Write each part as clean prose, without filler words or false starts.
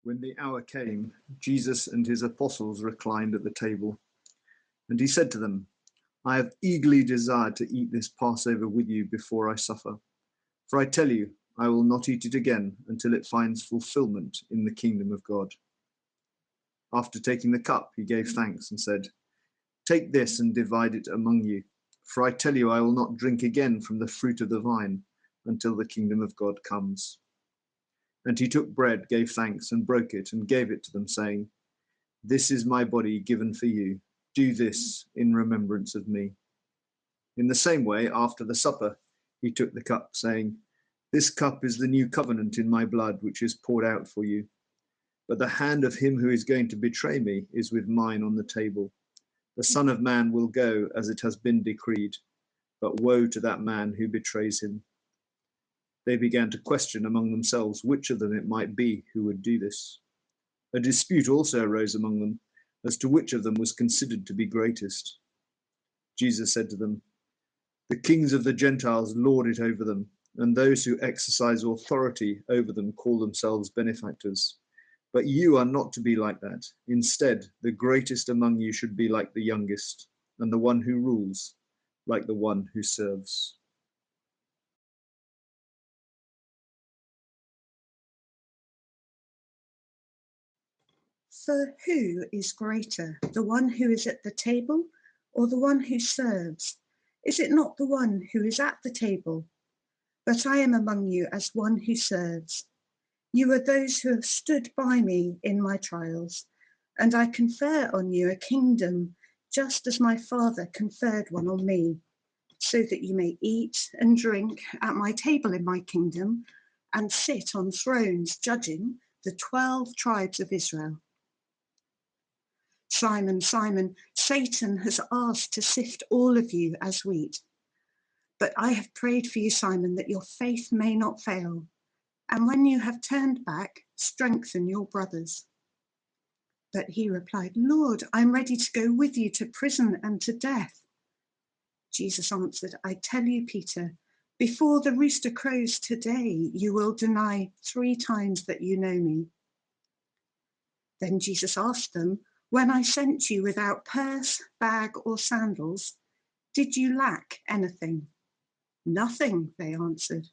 When the hour came, Jesus and his apostles reclined at the table, and he said to them, I have eagerly desired to eat this Passover with you before I suffer. For I tell you, I will not eat it again until it finds fulfillment in the kingdom of God. After taking the cup, he gave thanks and said, Take this and divide it among you. For I tell you, I will not drink again from the fruit of the vine until the kingdom of God comes. And he took bread, gave thanks, and broke it, and gave it to them, saying, This is my body given for you. Do this in remembrance of me. In the same way, after the supper, he took the cup, saying, This cup is the new covenant in my blood, which is poured out for you. But the hand of him who is going to betray me is with mine on the table. The Son of Man will go as it has been decreed, but woe to that man who betrays him. They began to question among themselves which of them it might be who would do this. A dispute also arose among them as to which of them was considered to be greatest. Jesus said to them, The kings of the Gentiles lord it over them, and those who exercise authority over them call themselves benefactors. But you are not to be like that. Instead, the greatest among you should be like the youngest, and the one who rules like the one who serves. For who is greater, the one who is at the table or the one who serves? Is it not the one who is at the table? But I am among you as one who serves. You are those who have stood by me in my trials, and I confer on you a kingdom, just as my Father conferred one on me, so that you may eat and drink at my table in my kingdom, and sit on thrones judging the 12 tribes of Israel. Simon, Simon, Satan has asked to sift all of you as wheat. But I have prayed for you, Simon, that your faith may not fail. And when you have turned back, strengthen your brothers. But he replied, Lord, I'm ready to go with you to prison and to death. Jesus answered, I tell you, Peter, before the rooster crows today, you will deny 3 times that you know me. Then Jesus asked them, When I sent you without purse, bag, or sandals, did you lack anything? Nothing, they answered.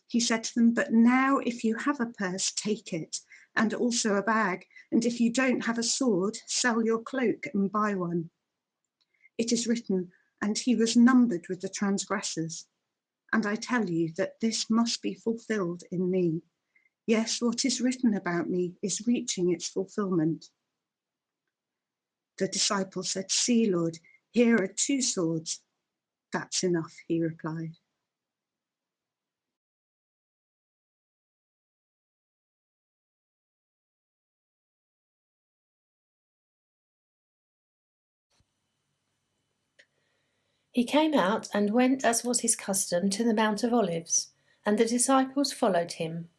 He said to them, But now if you have a purse, take it, and also a bag, and if you don't have a sword, sell your cloak and buy one. It is written, and he was numbered with the transgressors. And I tell you that this must be fulfilled in me. Yes, what is written about me is reaching its fulfillment. The disciples said, See, Lord, here are 2 swords. That's enough, he replied. He came out and went, as was his custom, to the Mount of Olives, and the disciples followed him.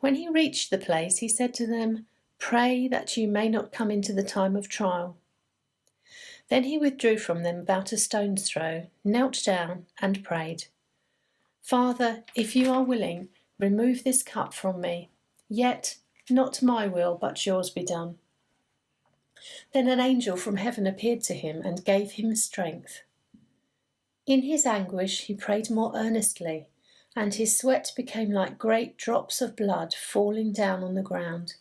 When he reached the place, he said to them, Pray that you may not come into the time of trial. Then he withdrew from them about a stone's throw, knelt down, and prayed, Father, if you are willing, remove this cup from me. Yet not my will, but yours be done. Then an angel from heaven appeared to him and gave him strength. In his anguish he prayed more earnestly, and his sweat became like great drops of blood falling down on the ground.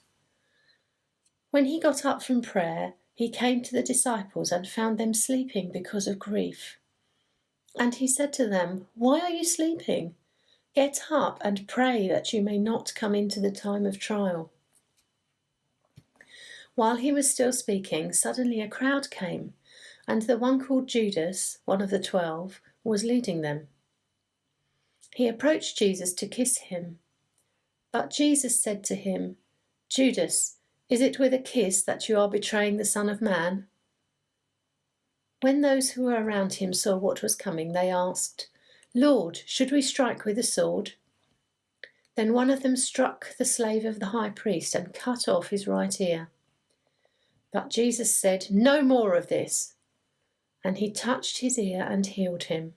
When he got up from prayer, he came to the disciples and found them sleeping because of grief. And he said to them, Why are you sleeping? Get up and pray that you may not come into the time of trial. While he was still speaking, suddenly a crowd came, and the one called Judas, one of the 12, was leading them. He approached Jesus to kiss him. But Jesus said to him, Judas, is it with a kiss that you are betraying the Son of Man? When those who were around him saw what was coming, they asked, Lord, should we strike with a sword? Then one of them struck the slave of the high priest and cut off his right ear. But Jesus said, No more of this. And he touched his ear and healed him.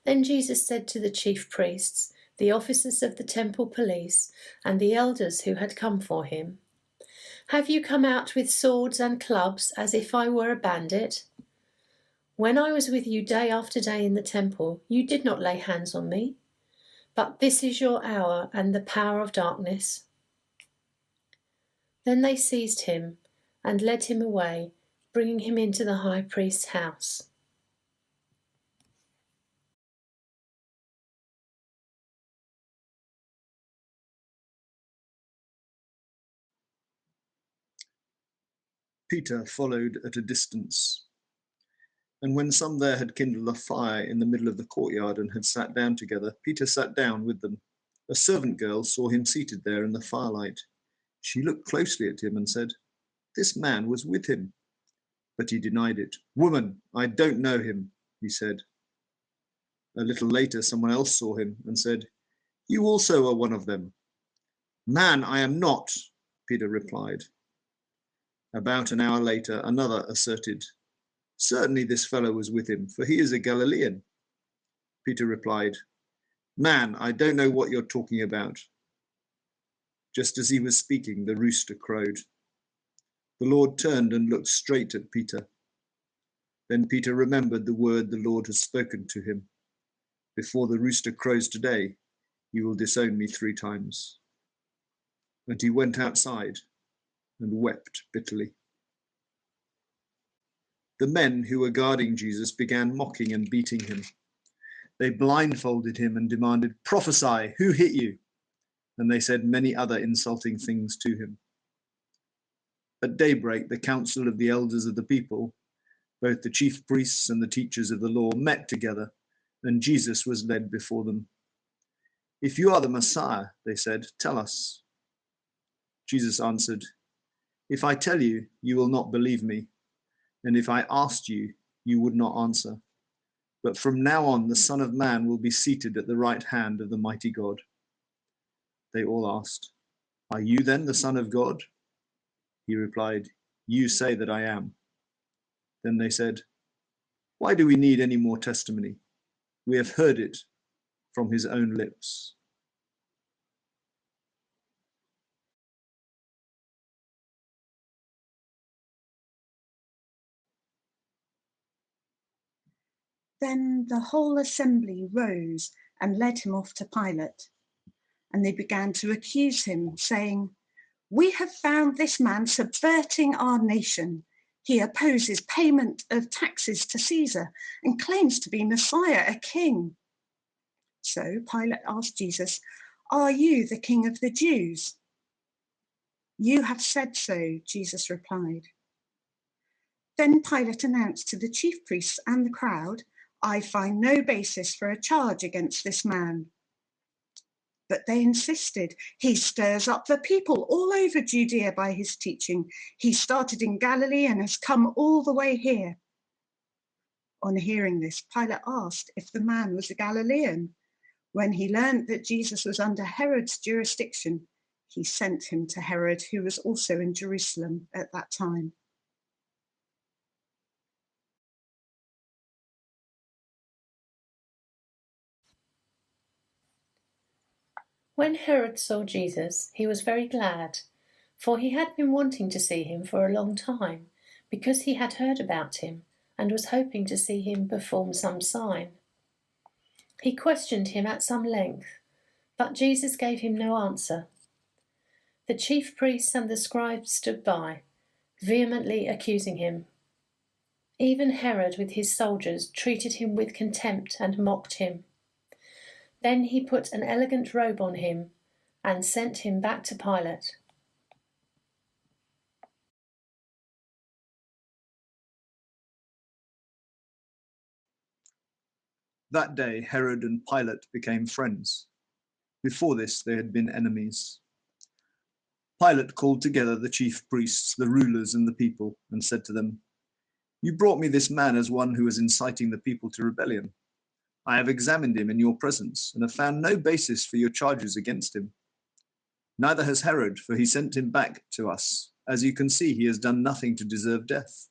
Then Jesus said to the chief priests, the officers of the temple police, and the elders who had come for him. Have you come out with swords and clubs as if I were a bandit? When I was with you day after day in the temple, you did not lay hands on me. But this is your hour and the power of darkness. Then they seized him and led him away, bringing him into the high priest's house. Peter followed at a distance. And when some there had kindled a fire in the middle of the courtyard and had sat down together, Peter sat down with them. A servant girl saw him seated there in the firelight. She looked closely at him and said, "This man was with him." But he denied it. "Woman, I don't know him," he said. A little later, someone else saw him and said, "You also are one of them." "Man, I am not," Peter replied. About an hour later, another asserted, "Certainly this fellow was with him, for he is a Galilean." Peter replied, "Man, I don't know what you're talking about." Just as he was speaking, the rooster crowed. The Lord turned and looked straight at Peter. Then Peter remembered the word the Lord had spoken to him. "Before the rooster crows today, you will disown me 3 times." And he went outside and wept bitterly. The men who were guarding Jesus began mocking and beating him. They blindfolded him and demanded, "Prophesy, who hit you?" And they said many other insulting things to him. At daybreak, the council of the elders of the people, both the chief priests and the teachers of the law, met together, and Jesus was led before them. "If you are the Messiah," they said, "tell us." Jesus answered, "If I tell you, you will not believe me. And if I asked you, you would not answer. But from now on, the Son of Man will be seated at the right hand of the mighty God." They all asked, "Are you then the Son of God?" He replied, "You say that I am." Then they said, "Why do we need any more testimony? We have heard it from his own lips." Then the whole assembly rose and led him off to Pilate. And they began to accuse him, saying, "We have found this man subverting our nation. He opposes payment of taxes to Caesar and claims to be Messiah, a king." So Pilate asked Jesus, "Are you the king of the Jews?" "You have said so," Jesus replied. Then Pilate announced to the chief priests and the crowd, "I find no basis for a charge against this man." But they insisted, "He stirs up the people all over Judea by his teaching. He started in Galilee and has come all the way here." On hearing this, Pilate asked if the man was a Galilean. When he learned that Jesus was under Herod's jurisdiction, he sent him to Herod, who was also in Jerusalem at that time. When Herod saw Jesus, he was very glad, for he had been wanting to see him for a long time, because he had heard about him and was hoping to see him perform some sign. He questioned him at some length, but Jesus gave him no answer. The chief priests and the scribes stood by, vehemently accusing him. Even Herod with his soldiers treated him with contempt and mocked him. Then he put an elegant robe on him and sent him back to Pilate. That day, Herod and Pilate became friends. Before this, they had been enemies. Pilate called together the chief priests, the rulers, and the people, and said to them, "You brought me this man as one who was inciting the people to rebellion. I have examined him in your presence and have found no basis for your charges against him. Neither has Herod, for he sent him back to us. As you can see, he has done nothing to deserve death.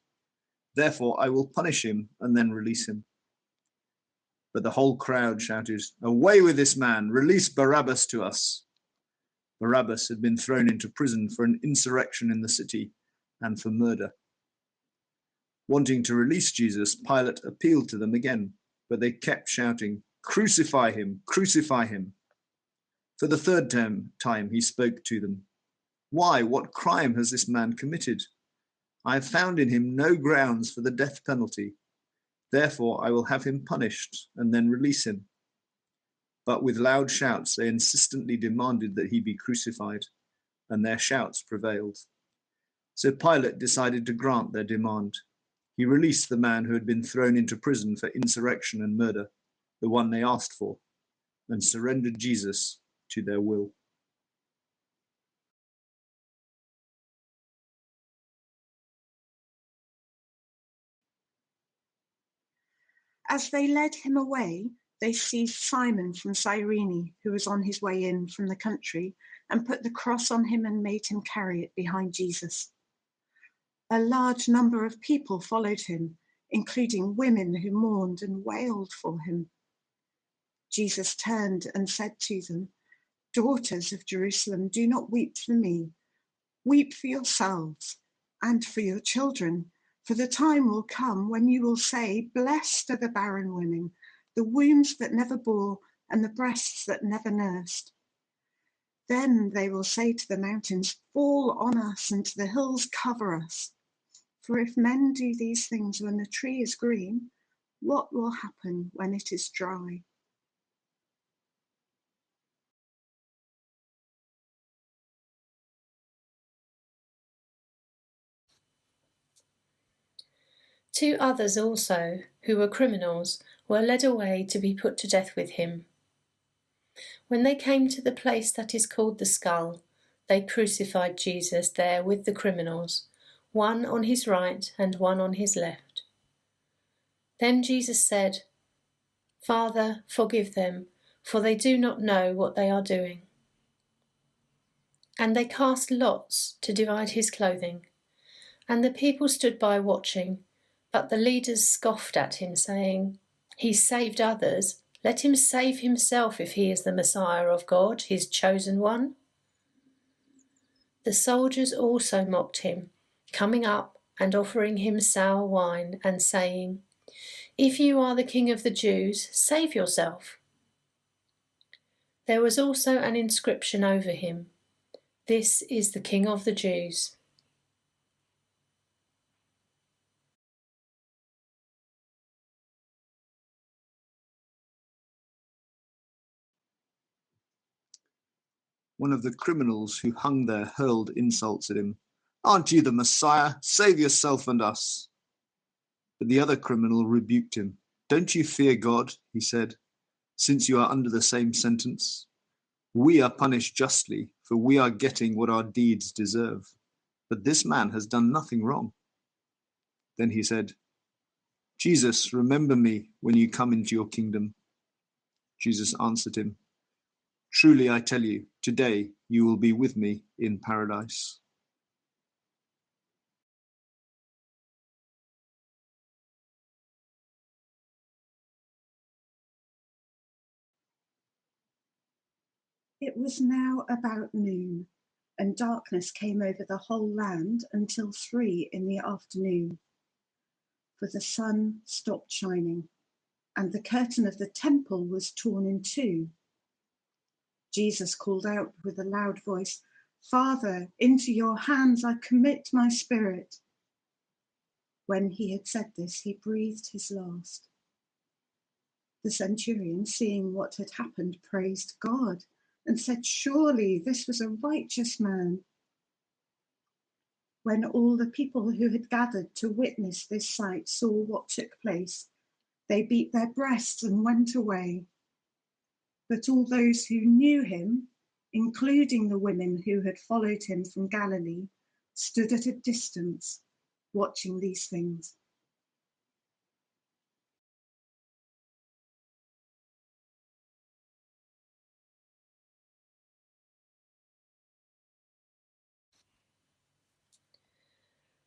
Therefore, I will punish him and then release him." But the whole crowd shouted, "Away with this man! Release Barabbas to us!" Barabbas had been thrown into prison for an insurrection in the city and for murder. Wanting to release Jesus, Pilate appealed to them again, but they kept shouting, "Crucify him! Crucify him!" For the third time he spoke to them. "Why? What crime has this man committed? I have found in him no grounds for the death penalty. Therefore I will have him punished and then release him." But with loud shouts they insistently demanded that he be crucified, and their shouts prevailed. So Pilate decided to grant their demand. He released the man who had been thrown into prison for insurrection and murder, the one they asked for, and surrendered Jesus to their will. As they led him away, they seized Simon from Cyrene, who was on his way in from the country, and put the cross on him and made him carry it behind Jesus. A large number of people followed him, including women who mourned and wailed for him. Jesus turned and said to them, "Daughters of Jerusalem, do not weep for me. Weep for yourselves and for your children, for the time will come when you will say, 'Blessed are the barren women, the wombs that never bore, and the breasts that never nursed.' Then they will say to the mountains, 'Fall on us,' and to the hills, 'Cover us.' For if men do these things when the tree is green, what will happen when it is dry?" Two others also, who were criminals, were led away to be put to death with him. When they came to the place that is called the Skull, they crucified Jesus there with the criminals, one on his right and one on his left. Then Jesus said, "Father, forgive them, for they do not know what they are doing." And they cast lots to divide his clothing. And the people stood by watching, but the leaders scoffed at him, saying, "He saved others. Let him save himself if he is the Messiah of God, his chosen one." The soldiers also mocked him, coming up and offering him sour wine and saying, "If you are the King of the Jews, save yourself." There was also an inscription over him, "This is the King of the Jews." One of the criminals who hung there hurled insults at him. "Aren't you the Messiah? Save yourself and us." But the other criminal rebuked him. "Don't you fear God," he said, "since you are under the same sentence? We are punished justly, for we are getting what our deeds deserve. But this man has done nothing wrong." Then he said, "Jesus, remember me when you come into your kingdom." Jesus answered him, "Truly I tell you, today you will be with me in paradise." It was now about noon, and darkness came over the whole land until 3 in the afternoon. For the sun stopped shining, and the curtain of the temple was torn in two. Jesus called out with a loud voice, "Father, into your hands I commit my spirit." When he had said this, he breathed his last. The centurion, seeing what had happened, praised God and said, "Surely this was a righteous man." When all the people who had gathered to witness this sight saw what took place, they beat their breasts and went away. But all those who knew him, including the women who had followed him from Galilee, stood at a distance, watching these things.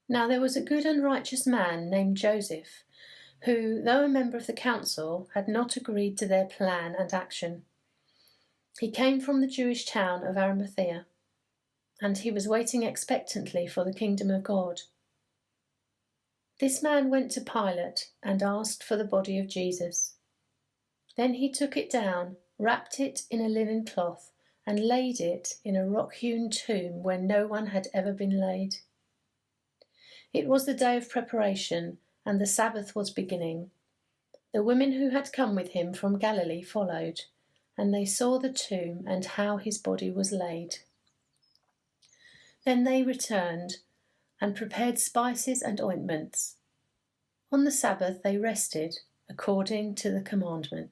Now there was a good and righteous man named Joseph, who, though a member of the council, had not agreed to their plan and action. He came from the Jewish town of Arimathea, and he was waiting expectantly for the kingdom of God. This man went to Pilate and asked for the body of Jesus. Then he took it down, wrapped it in a linen cloth, and laid it in a rock-hewn tomb where no one had ever been laid. It was the day of preparation, and the Sabbath was beginning. The women who had come with him from Galilee followed, and they saw the tomb and how his body was laid. Then they returned and prepared spices and ointments. On the Sabbath they rested according to the commandment.